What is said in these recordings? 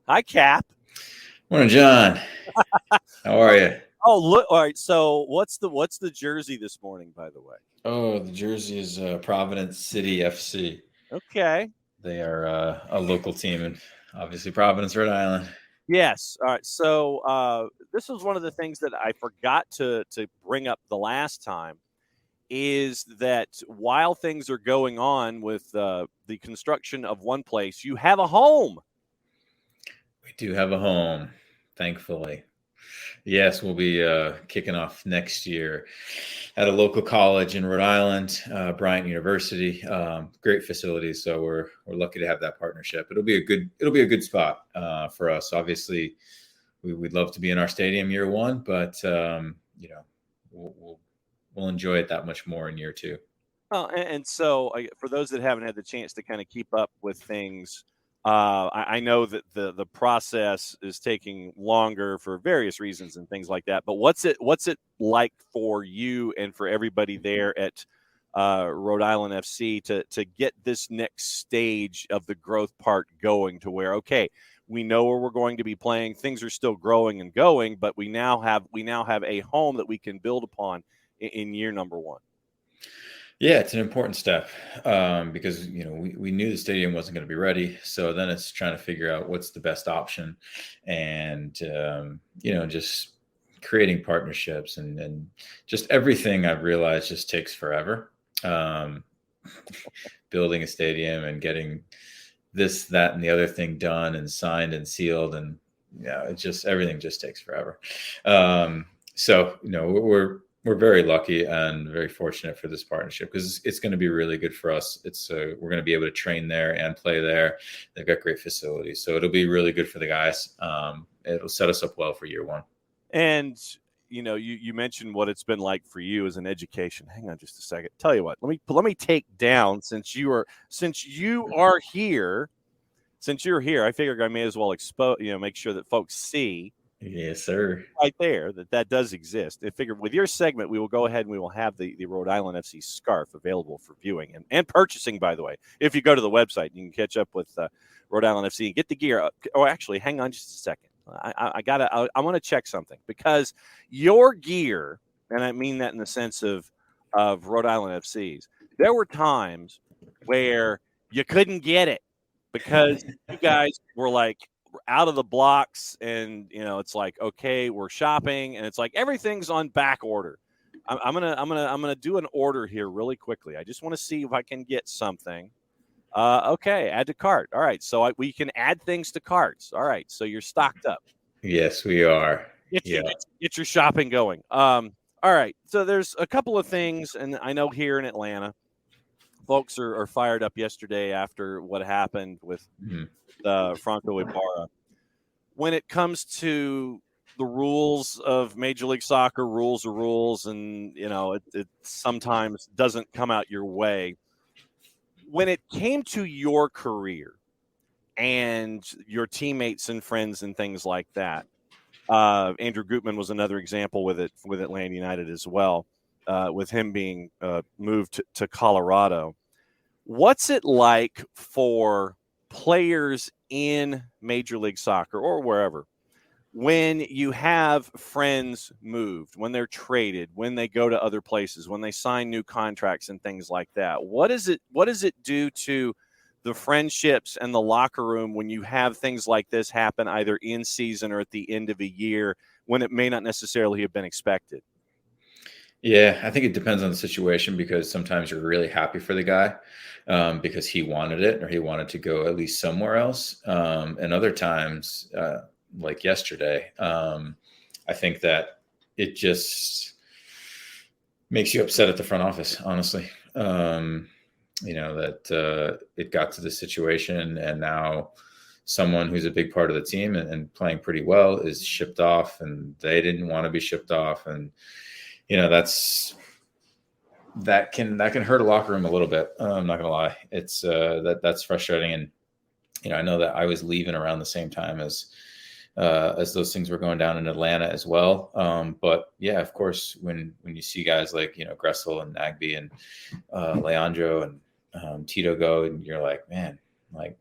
Hi, Cap. Morning, John. How are you? Oh, look. All right. So, what's the jersey this morning? By the way. Oh, the jersey is Providence City FC. Okay. They are a local team in obviously Providence, Rhode Island. Yes. All right. So, this was one of the things that I forgot to bring up the last time. Is that while things are going on with the construction of one place, you have a home. We do have a home, thankfully. Yes, we'll be kicking off next year at a local college in Rhode Island, Bryant University. Great facilities, so we're lucky to have that partnership. It'll be a good spot for us. Obviously, we'd love to be in our stadium year one, but we'll enjoy it that much more in year two. And so, for those that haven't had the chance to kind of keep up with things, I know that the process is taking longer for various reasons and things like that. But what's it like for you and for everybody there at Rhode Island FC to get this next stage of the growth part going to where, okay, we know where we're going to be playing. Things are still growing and going, but we now have a home that we can build upon in year number one. Yeah, it's an important step because we knew the stadium wasn't going to be ready. So then it's trying to figure out what's the best option, and just creating partnerships and just everything I've realized just takes forever. Building a stadium and getting this, that, and the other thing done and signed and sealed, and everything just takes forever. We're very lucky and very fortunate for this partnership because it's going to be really good for us. We're going to be able to train there and play there. They've got great facilities, so it'll be really good for the guys. It'll set us up well for year one. And you mentioned what it's been like for you as an education. Hang on just a second. Tell you what, let me take down since you're here. Since you're here, I figure I may as well make sure that folks see. Yes, sir. Right there, that does exist. I figure with your segment, we will go ahead and we will have the Rhode Island FC scarf available for viewing and purchasing, by the way. If you go to the website, you can catch up with Rhode Island FC and get the gear. Oh, actually, hang on just a second. I want to check something because your gear, and I mean that in the sense of Rhode Island FC's, there were times where you couldn't get it because you guys were like out of the blocks, and it's like, okay, we're shopping, and it's like everything's on back order. I'm gonna do an order here really quickly. I just want to see if I can get something. Okay, add to cart. All right, so we can add things to carts. All right, so you're stocked up. Yes, we are. Get your shopping going. All right, so there's a couple of things, and I know here in Atlanta, folks are fired up yesterday after what happened with Franco Ibarra. When it comes to the rules of Major League Soccer, rules are rules, and it sometimes doesn't come out your way. When it came to your career and your teammates and friends and things like that, Andrew Gutman was another example with Atlanta United as well, with him being moved to Colorado. What's it like for players in Major League Soccer or wherever when you have friends moved, when they're traded, when they go to other places, when they sign new contracts and things like that? What does it do to the friendships and the locker room when you have things like this happen either in season or at the end of a year when it may not necessarily have been expected? Yeah, I think it depends on the situation because sometimes you're really happy for the guy because he wanted it or he wanted to go at least somewhere else. And other times, like yesterday, I think that it just makes you upset at the front office, honestly. That it got to this situation and now someone who's a big part of the team and playing pretty well is shipped off and they didn't want to be shipped off. And that can hurt a locker room a little bit. I'm not gonna lie. It's that's frustrating. And I know that I was leaving around the same time as those things were going down in Atlanta as well. But yeah, of course, when you see guys like Gressel and Nagby and Leandro and Tito go, and you're like, man, like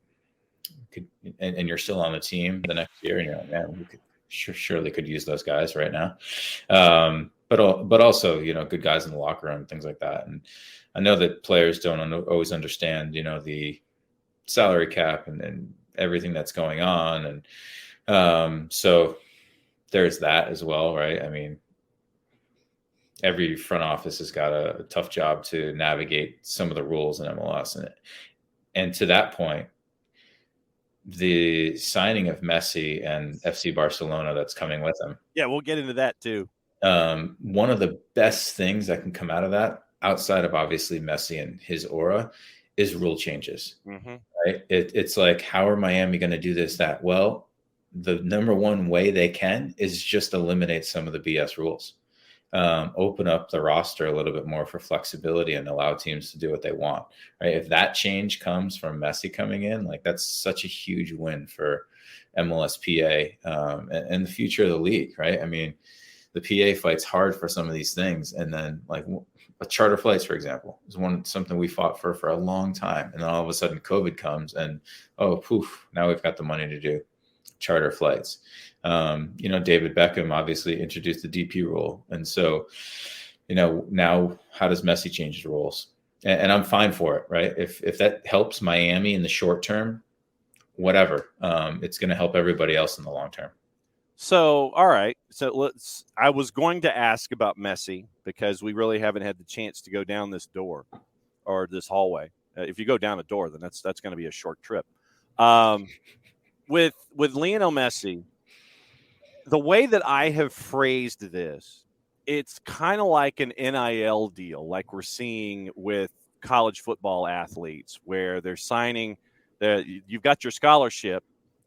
could, and you're still on the team the next year, and you're like, man, we could surely could use those guys right now. But also, good guys in the locker room, things like that. And I know that players don't always understand, the salary cap and everything that's going on. And so there's that as well, right? I mean, every front office has got a tough job to navigate some of the rules in MLS. And to that point, the signing of Messi and FC Barcelona that's coming with him. Yeah, we'll get into that too. One of the best things that can come out of that, outside of obviously Messi and his aura, is rule changes. Mm-hmm. Right? It's like, how are Miami going to do this, that? Well, the number one way they can is just eliminate some of the BS rules. Open up the roster a little bit more for flexibility and allow teams to do what they want. Right? If that change comes from Messi coming in, like, that's such a huge win for MLSPA and the future of the league. Right? I mean, the PA fights hard for some of these things, and then like charter flights, for example, is something we fought for a long time, and then all of a sudden COVID comes, and poof, now we've got the money to do charter flights. David Beckham obviously introduced the DP rule, and so now how does Messi change his rules? And I'm fine for it, right? If that helps Miami in the short term, whatever, it's going to help everybody else in the long term. So, all right. So I was going to ask about Messi because we really haven't had the chance to go down this door or this hallway. If you go down a door, then that's going to be a short trip. With Lionel Messi, the way that I have phrased this, it's kind of like an NIL deal, like we're seeing with college football athletes, where they're signing you've got your scholarship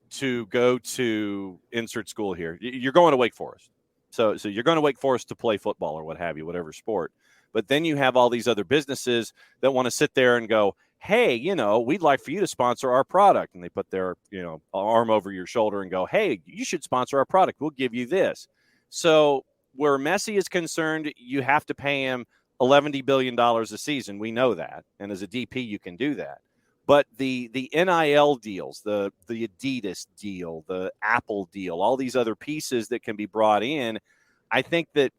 to go to insert school here. You're going to Wake Forest. So you're going to Wake Forest to play football or what have you, whatever sport. But then you have all these other businesses that want to sit there and go, hey, we'd like for you to sponsor our product. And they put their, arm over your shoulder and go, hey, you should sponsor our product. We'll give you this. So where Messi is concerned, you have to pay him $11 billion a season. We know that. And as a DP, you can do that. But the NIL deals, the Adidas deal, the Apple deal, all these other pieces that can be brought in, I think that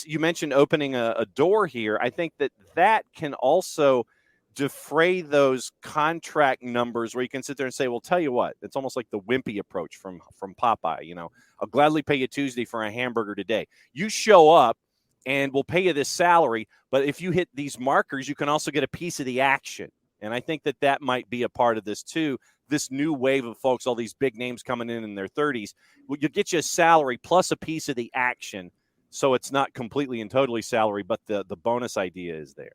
you mentioned opening a door here. I think that can also defray those contract numbers where you can sit there and say, well, tell you what, it's almost like the wimpy approach from Popeye. I'll gladly pay you Tuesday for a hamburger today. You show up and we'll pay you this salary. But if you hit these markers, you can also get a piece of the action. And I think that might be a part of this too. This new wave of folks, all these big names coming in their 30s, you get you a salary plus a piece of the action. So it's not completely and totally salary, but the bonus idea is there.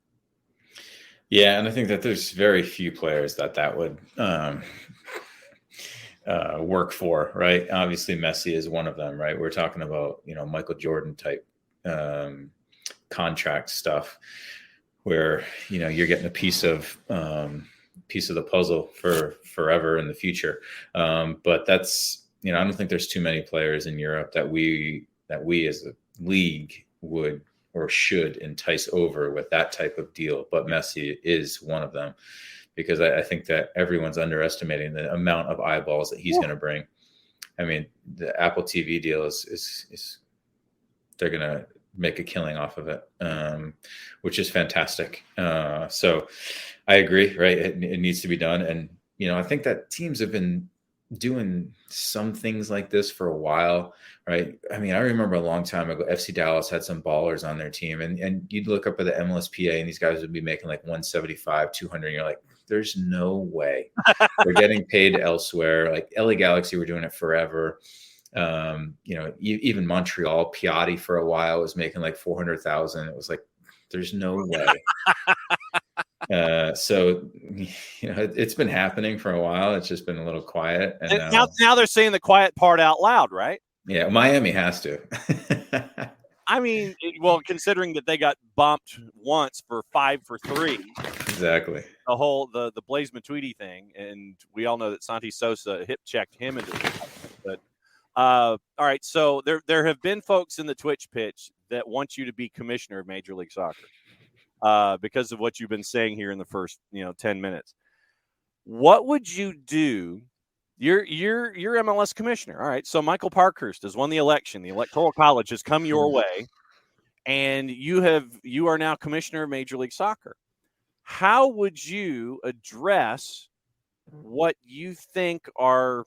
Yeah, and I think that there's very few players that would work for, right? Obviously, Messi is one of them, right? We're talking about, Michael Jordan type contract stuff, where you're getting a piece of the puzzle for forever in the future. But that's I don't think there's too many players in Europe that we as a league would or should entice over with that type of deal. But Messi is one of them, because I think that everyone's underestimating the amount of eyeballs that he's going to bring. I mean, the Apple TV deal is they're going to make a killing off of it, which is fantastic. So I agree, right? It needs to be done. And, I think that teams have been doing some things like this for a while, right? I mean, I remember a long time ago, FC Dallas had some ballers on their team, and you'd look up at the MLSPA and these guys would be making like 175, 200. And you're like, there's no way. They're getting paid elsewhere. Like LA Galaxy were doing it forever. Even Montreal, Piatti for a while was making like 400,000. It was like, there's no way. So it's been happening for a while. It's just been a little quiet. And now they're saying the quiet part out loud, right? Yeah, Miami has to. I mean, well, considering that they got bumped once for 5 for 3. Exactly. The Blaise Matuidi thing, and we all know that Santi Sosa hip checked him into it. But all right, so there have been folks in the Twitch pitch that want you to be commissioner of Major League Soccer because of what you've been saying here in the first 10 minutes. What would you do You're MLS commissioner. All right. So Michael Parkhurst has won the election. The Electoral College has come your way, and you are now commissioner of Major League Soccer. How would you address what you think are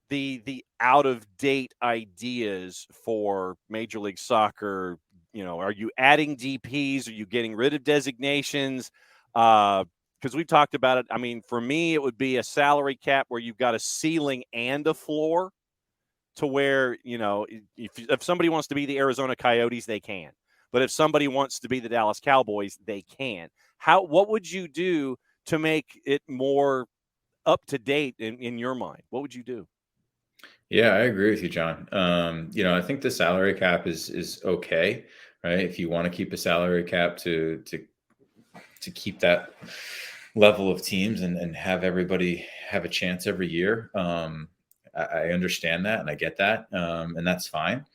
the out of date ideas for Major League Soccer? Are you adding DPs? Are you getting rid of designations? Because we've talked about it. I mean, for me, it would be a salary cap where you've got a ceiling and a floor, to where, if somebody wants to be the Arizona Coyotes, they can. But if somebody wants to be the Dallas Cowboys, they can. What would you do to make it more up to date in your mind? What would you do? Yeah, I agree with you, John. I think the salary cap is okay, right? If you want to keep a salary cap to keep that level of teams and have everybody have a chance every year. I understand that and I get that. And that's fine.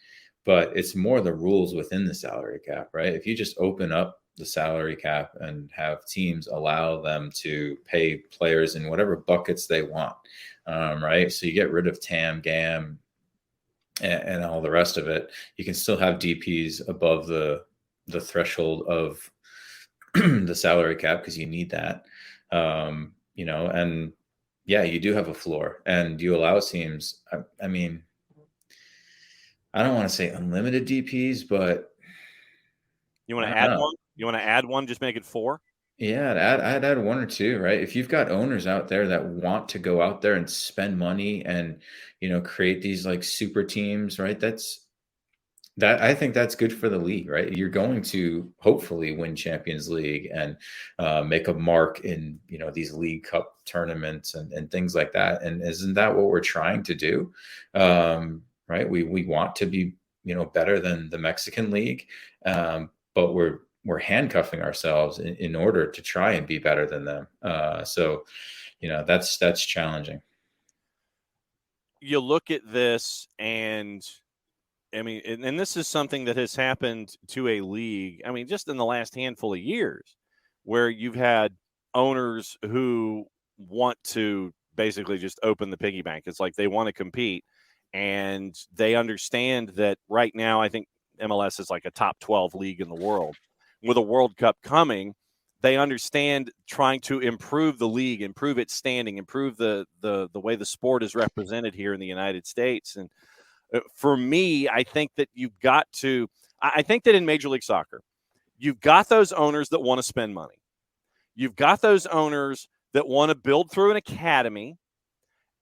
But it's more the rules within the salary cap, right? If you just open up the salary cap and have teams allow them to pay players in whatever buckets they want, right? So you get rid of TAM, GAM, and all the rest of it. You can still have DPs above the threshold of the salary cap because you need that. And yeah, you do have a floor and you allow teams. I mean, I don't want to say unlimited DPs, but you want to add one? You want to add one? Just make it 4? Yeah, I'd add 1 or 2, right? If you've got owners out there that want to go out there and spend money and, create these like super teams, right? I think that's good for the league, right? You're going to hopefully win Champions League and make a mark in, these League Cup tournaments and things like that. And isn't that what we're trying to do? Right? We want to be, better than the Mexican League, but we're handcuffing ourselves in order to try and be better than them. So that's challenging. You look at this and I mean, and this is something that has happened to a league. I mean, just in the last handful of years, where you've had owners who want to basically just open the piggy bank. It's like they want to compete, and they understand that right now, I think MLS is like a top 12 league in the world. With a World Cup coming, they understand trying to improve the league, improve its standing, improve the way the sport is represented here in the United States. And for me, I think that you've got to – I think that in Major League Soccer, you've got those owners that want to spend money. You've got those owners that want to build through an academy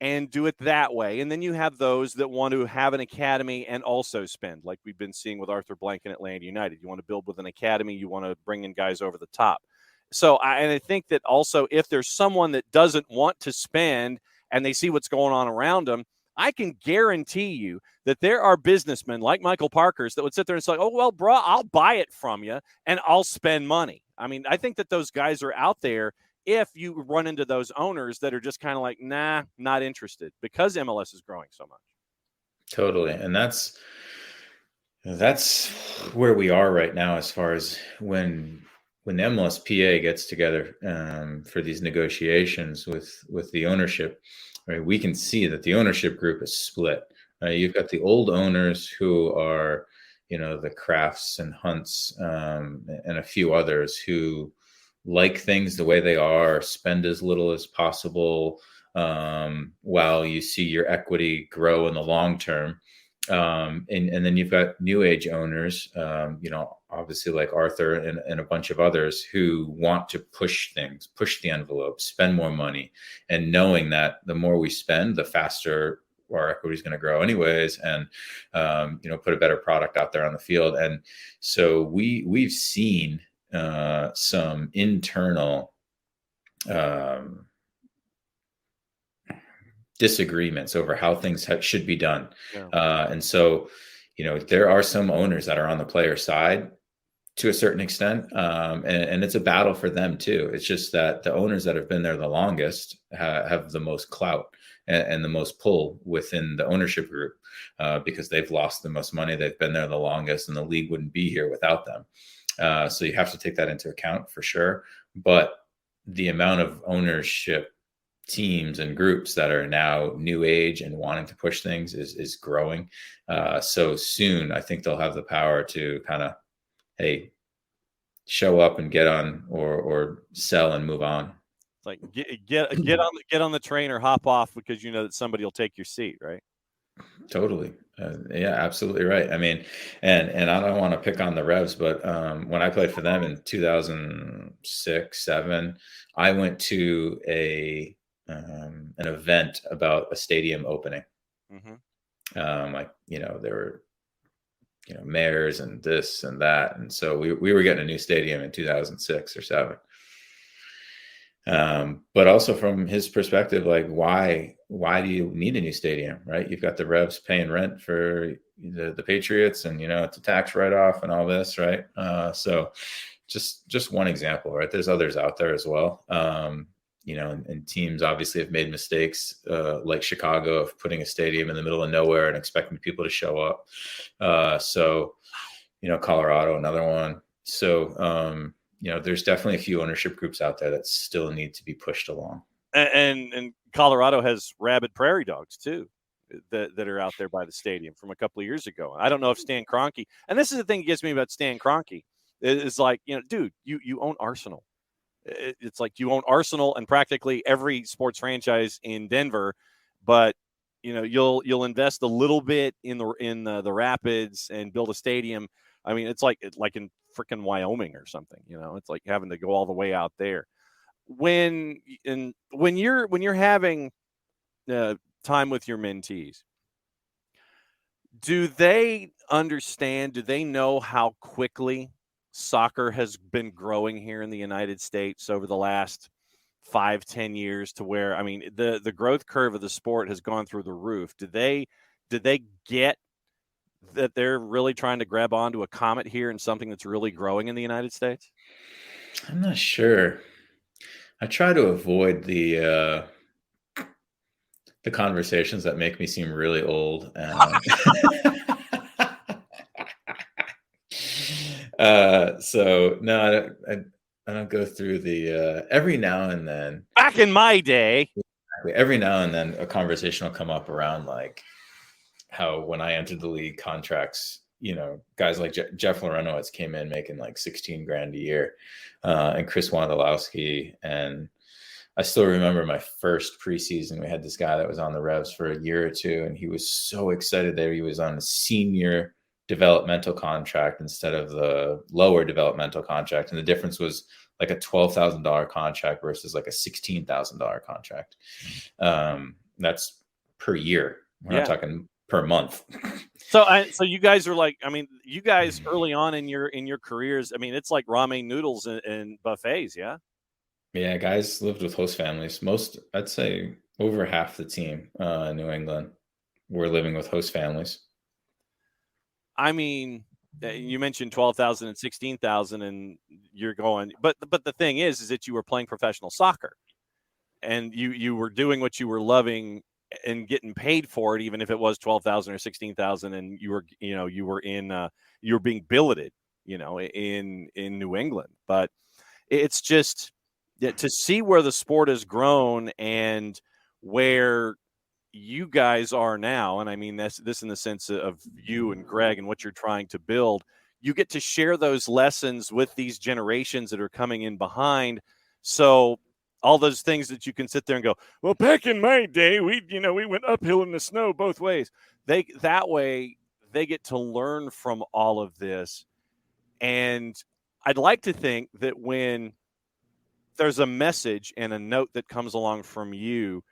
and do it that way. And then you have those that want to have an academy and also spend, like we've been seeing with Arthur Blank and Atlanta United. You want to build with an academy. You want to bring in guys over the top. So I think that also if there's someone that doesn't want to spend and they see what's going on around them, I can guarantee you that there are businessmen like Michael Parkhurst that would sit there and say, oh, well, bro, I'll buy it from you and I'll spend money. I mean, I think that those guys are out there if you run into those owners that are just kind of like, nah, not interested, because MLS is growing so much. Totally. And that's where we are right now as far as when MLSPA gets together for these negotiations with the ownership, right? We can see that the ownership group is split. You've got the old owners who are, the Crafts and Hunts and a few others who like things the way they are, spend as little as possible, while you see your equity grow in the long term. And then you've got new age owners, obviously like Arthur and a bunch of others who want to push things, push the envelope, spend more money, and knowing that the more we spend, the faster our equity is going to grow anyways, and put a better product out there on the field. And so we've seen some internal disagreements over how things should be done. Yeah. And so, there are some owners that are on the player side to a certain extent. And it's a battle for them too. It's just that the owners that have been there the longest have the most clout and the most pull within the ownership group because they've lost the most money. They've been there the longest, and the league wouldn't be here without them. So you have to take that into account for sure. But the amount of ownership teams and groups that are now new age and wanting to push things is growing. So soon, I think they'll have the power to kind of, hey, show up and get on or sell and move on. It's like get on the train or hop off because you know that somebody will take your seat, right? Totally. Yeah, absolutely right. I mean, and I don't want to pick on the Revs, but when I played for them in 2006, 7, I went to an event about a stadium opening. Like, there were, mayors and this and that. And so we were getting a new stadium in 2006 or 7. But also from his perspective, like why do you need a new stadium, right? You've got the Revs paying rent for the Patriots, and it's a tax write-off and all this, right? So just one example, right? There's others out there as well. And teams obviously have made mistakes, like Chicago, of putting a stadium in the middle of nowhere and expecting people to show up. Colorado, another one. So there's definitely a few ownership groups out there that still need to be pushed along. And Colorado has rabid prairie dogs too, that are out there by the stadium from a couple of years ago. I don't know if Stan Kroenke, and this is the thing that gets me about Stan Kroenke, is like, dude, you own Arsenal. It's like you own Arsenal and practically every sports franchise in Denver, but you'll invest a little bit in the Rapids and build a stadium. I mean, it's like in freaking Wyoming or something. It's like having to go all the way out there. When you're having time with your mentees, do they understand? Do they know how quickly soccer has been growing here in the United States over the last 5-10 years, to where, I mean, the growth curve of the sport has gone through the roof? Did they get that they're really trying to grab onto a comet here and something that's really growing in the United States? I'm not sure. I try to avoid the conversations that make me seem really old. So no, I don't go through the every now and then. Back in my day, every now and then a conversation will come up around like how when I entered the league, contracts, guys like Jeff Lorenowitz came in making like $16,000 a year, and Chris Wondolowski. And I still remember my first preseason. We had this guy that was on the Revs for a year or two, and he was so excited that he was on a senior developmental contract instead of the lower developmental contract. And the difference was like a $12,000 contract versus like a $16,000 contract. That's per year. We're not talking per month. So you guys are like, I mean, you guys early on in your careers, I mean, it's like ramen noodles and buffets. Yeah. Yeah. Guys lived with host families. I'd say over half the team in New England were living with host families. I mean, you mentioned 12,000 and 16,000 and you're going, but the thing is that you were playing professional soccer and you were doing what you were loving and getting paid for it, even if it was 12,000 or 16,000, and you were being billeted, in New England. But it's just to see where the sport has grown and where you guys are now. And I mean, this in the sense of you and Greg and what you're trying to build. You get to share those lessons with these generations that are coming in behind. So all those things that you can sit there and go, well, back in my day, we went uphill in the snow both ways. That way they get to learn from all of this. And I'd like to think that when there's a message and a note that comes along from you,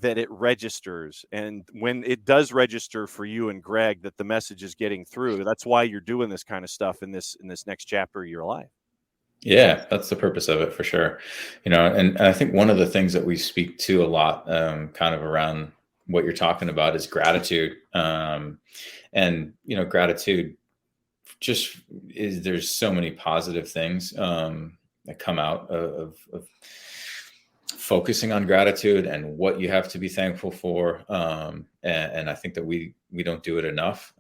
that it registers. And when it does register for you and Greg, that the message is getting through. That's why you're doing this kind of stuff in this next chapter of your life. Yeah, that's the purpose of it for sure. And I think one of the things that we speak to a lot, kind of around what you're talking about, is gratitude. And gratitude just is, there's so many positive things that come out of focusing on gratitude and what you have to be thankful for. And I think that we don't do it enough.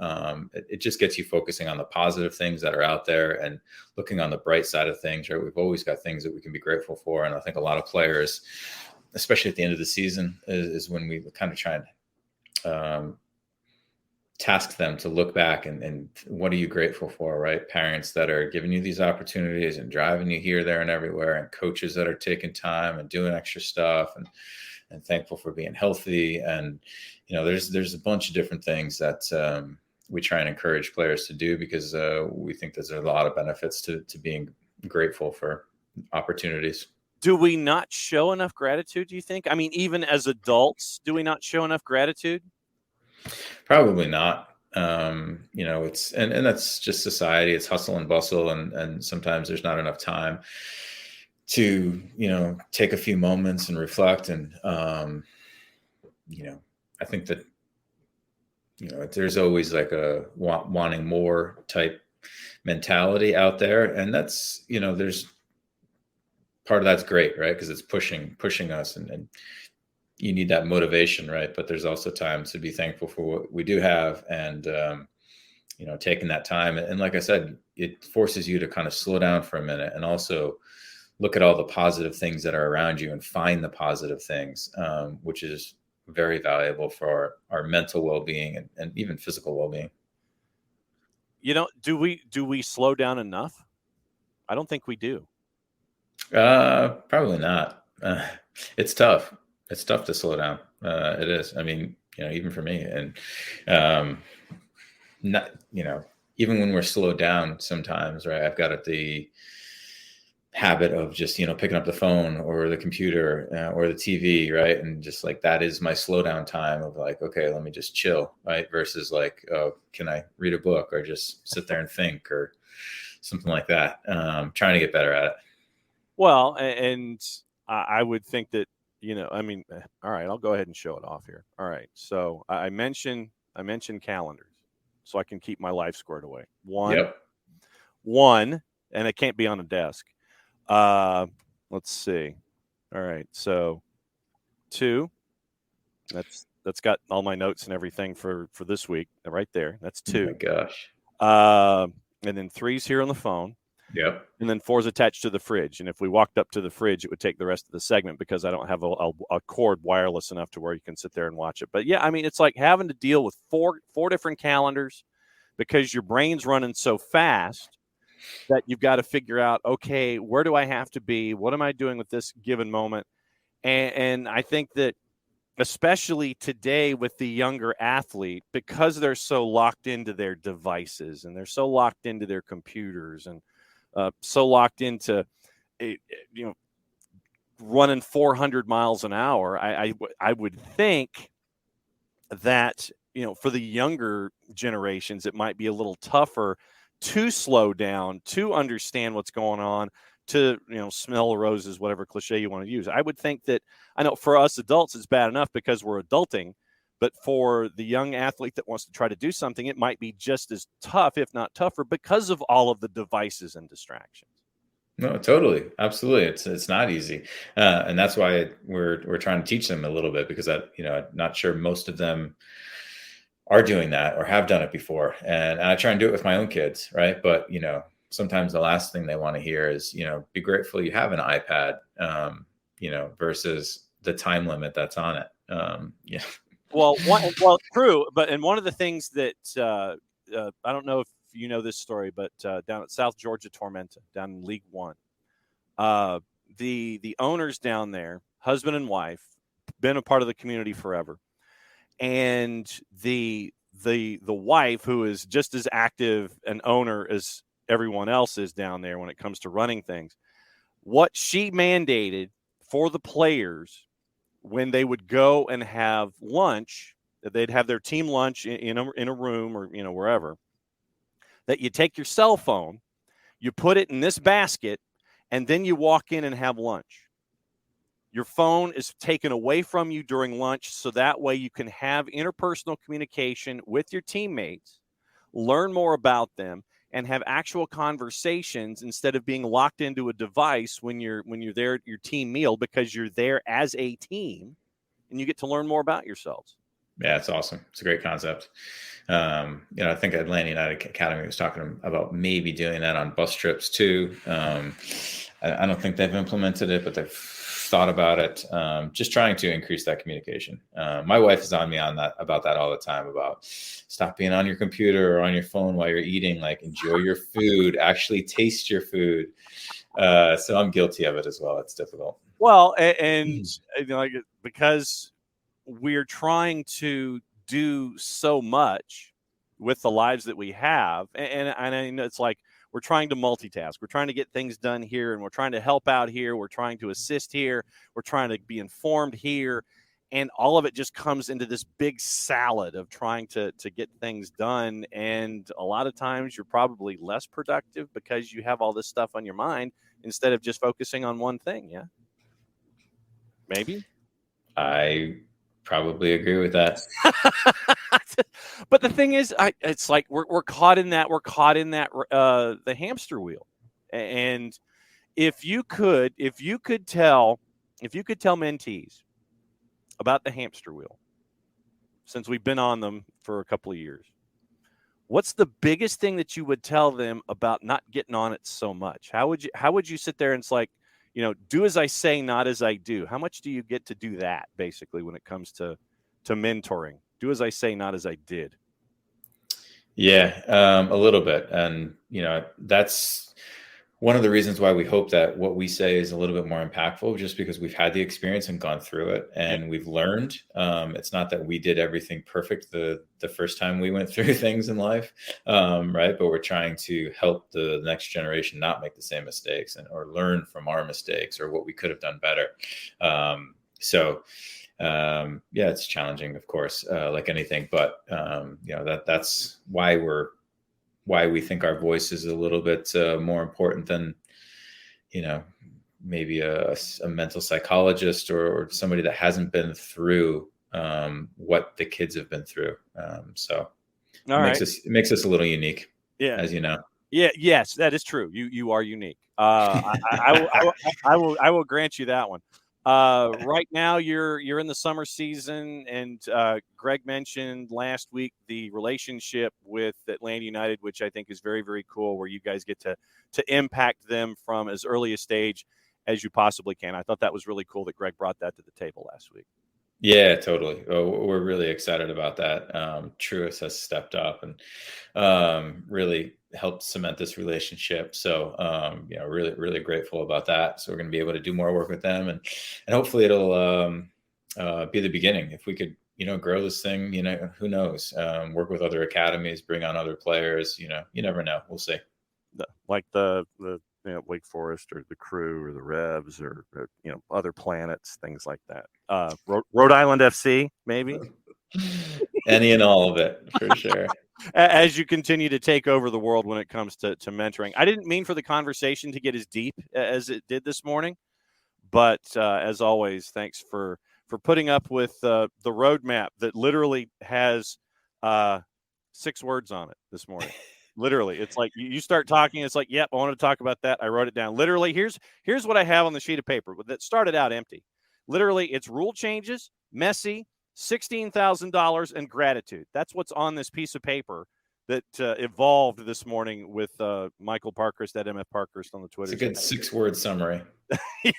It just gets you focusing on the positive things that are out there and looking on the bright side of things, right? We've always got things that we can be grateful for. And I think a lot of players especially at the end of the season, is when we kind of try and task them to look back and what are you grateful for, right? Parents that are giving you these opportunities and driving you here, there, and everywhere, and coaches that are taking time and doing extra stuff, and thankful for being healthy. And there's a bunch of different things that we try and encourage players to do, because we think there's a lot of benefits to being grateful for opportunities. Do we not show enough gratitude, do you think? I mean, even as adults, do we not show enough gratitude? Probably not. It's and that's just society. It's hustle and bustle, and sometimes there's not enough time to take a few moments and reflect. And I think that there's always like a wanting more type mentality out there, and that's there's part of that's great, right? Because it's pushing us, and you need that motivation, right? But there's also times to be thankful for what we do have, and taking that time. And like I said, it forces you to kind of slow down for a minute and also look at all the positive things that are around you and find the positive things, which is very valuable for our mental well-being and even physical well-being. Do we slow down enough? I don't think we do. Probably not. It's tough. It's tough to slow down. It is. I mean, even for me, and not, even when we're slowed down sometimes, right? I've got the habit of just, picking up the phone or the computer or the TV, right? And just like, that is my slow down time of like, okay, let me just chill, right? Versus like, oh, can I read a book or just sit there and think or something like that? Trying to get better at it. Well, and I would think that, all right, I'll go ahead and show it off here. All right. So I mentioned calendars so I can keep my life squared away. One, and it can't be on a desk. Let's see. All right. So 2, that's got all my notes and everything for this week right there. That's 2. Oh my gosh. And then 3's here on the phone. Yep. And then 4's attached to the fridge. And if we walked up to the fridge, it would take the rest of the segment because I don't have a cord wireless enough to where you can sit there and watch it. But yeah, I mean, it's like having to deal with four different calendars because your brain's running so fast that you've got to figure out, okay, where do I have to be? What am I doing with this given moment? And I think that especially today with the younger athlete, because they're so locked into their devices and they're so locked into their computers and so locked into, running 400 miles an hour, I would think that, for the younger generations, it might be a little tougher to slow down, to understand what's going on, to, smell the roses, whatever cliche you want to use. I would think that, I know for us adults, it's bad enough because we're adulting, but for the young athlete that wants to try to do something, it might be just as tough, if not tougher, because of all of the devices and distractions. No, totally. Absolutely. It's not easy. And that's why we're trying to teach them a little bit, because I'm not sure most of them are doing that or have done it before. And I try and do it with my own kids. Right. But, sometimes the last thing they want to hear is, be grateful you have an iPad, versus the time limit that's on it. Yeah. Well, true. But one of the things that I don't know if you know this story, but down at South Georgia Tormenta, down in League One, the owners down there, husband and wife, been a part of the community forever, and the wife, who is just as active an owner as everyone else is down there when it comes to running things, what she mandated for the players when they would go and have lunch, they'd have their team lunch in a room or wherever, that you take your cell phone, you put it in this basket, and then you walk in and have lunch. Your phone is taken away from you during lunch, so that way you can have interpersonal communication with your teammates, learn more about them, and have actual conversations instead of being locked into a device when you're there at your team meal, because you're there as a team and you get to learn more about yourselves. Yeah, it's awesome. It's a great concept. I think Atlanta United Academy was talking about maybe doing that on bus trips too. I don't think they've implemented it, but they've thought about it. Just trying to increase that communication. My wife is on me about that all the time, about stop being on your computer or on your phone while you're eating, like enjoy your food, actually taste your food. So I'm guilty of it as well. It's difficult. Well, and like, because we're trying to do so much with the lives that we have, and I know it's like we're trying to multitask. We're trying to get things done here, and we're trying to help out here. We're trying to assist here. We're trying to be informed here, and all of it just comes into this big salad of trying to get things done. And a lot of times you're probably less productive because you have all this stuff on your mind instead of just focusing on one thing. Yeah. Maybe. I probably agree with that. But the thing is, it's like we're caught in that. We're caught in that the hamster wheel. And if you could tell mentees about the hamster wheel, since we've been on them for a couple of years, what's the biggest thing that you would tell them about not getting on it so much? How would you sit there and it's like, do as I say, not as I do? How much do you get to do that, basically, when it comes to mentoring? Do as I say, not as I did. Yeah, a little bit. And, that's one of the reasons why we hope that what we say is a little bit more impactful, just because we've had the experience and gone through it and we've learned. It's not that we did everything perfect the first time we went through things in life, right? But we're trying to help the next generation not make the same mistakes or learn from our mistakes or what we could have done better. Yeah, it's challenging, of course, like anything, but that's why we think our voice is a little bit more important than, maybe a mental psychologist or somebody that hasn't been through what the kids have been through. So it makes us a little unique, as you know. Yeah. Yes, that is true. You are unique. I will grant you that one. Right now you're in the summer season, and Greg mentioned last week the relationship with Atlanta United, which I think is very, very cool, where you guys get to impact them from as early a stage as you possibly can. I thought that was really cool that Greg brought that to the table last week. Yeah, totally. We're really excited about that. Truist has stepped up and really helped cement this relationship. So, really, really grateful about that. So we're going to be able to do more work with them, and hopefully it'll be the beginning. If we could, grow this thing, who knows? Work with other academies, bring on other players. You never know. We'll see. Like the Wake Forest or the Crew or the Revs or other planets, things like that. Rhode Island FC, maybe. Any and all of it, for sure. As you continue to take over the world when it comes to mentoring. I didn't mean for the conversation to get as deep as it did this morning, but as always, thanks for putting up with the roadmap that literally has 6 words on it this morning. Literally, it's like you start talking. It's like, yep, I want to talk about that. I wrote it down. Literally, here's what I have on the sheet of paper that started out empty. Literally, it's rule changes, Messi, $16,000, and gratitude. That's what's on this piece of paper that evolved this morning with Michael Parkhurst at MF Parkhurst on the Twitter. It's a good 6-word summary.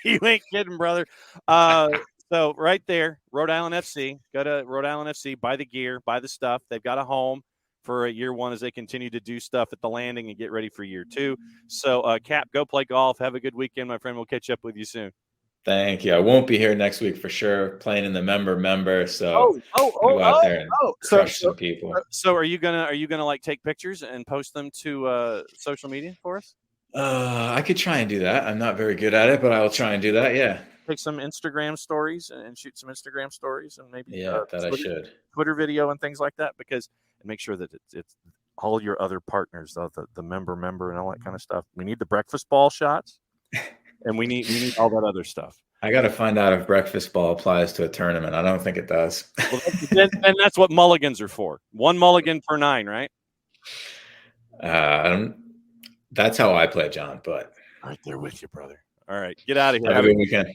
You ain't kidding, brother. So right there, Rhode Island FC. Go to Rhode Island FC, buy the gear, buy the stuff. They've got a home for year 1 as they continue to do stuff at the Landing and get ready for year 2. So, Cap, go play golf. Have a good weekend, my friend. We'll catch up with you soon. Thank you. I won't be here next week for sure. Playing in the member. So go out there and crush some people. So are you gonna like take pictures and post them to social media for us? I could try and do that. I'm not very good at it, but I'll try and do that. Yeah. Take some Instagram stories and shoot some Instagram stories and maybe I should Twitter video and things like that, because and make sure that it's all your other partners, the member and all that kind of stuff. We need the breakfast ball shots, and we need all that other stuff. I got to find out if breakfast ball applies to a tournament. I don't think it does. Well, and that's what mulligans are for. 1 mulligan per 9, right? That's how I play, John. But right there with you, brother. All right, get out of here. Have a good weekend.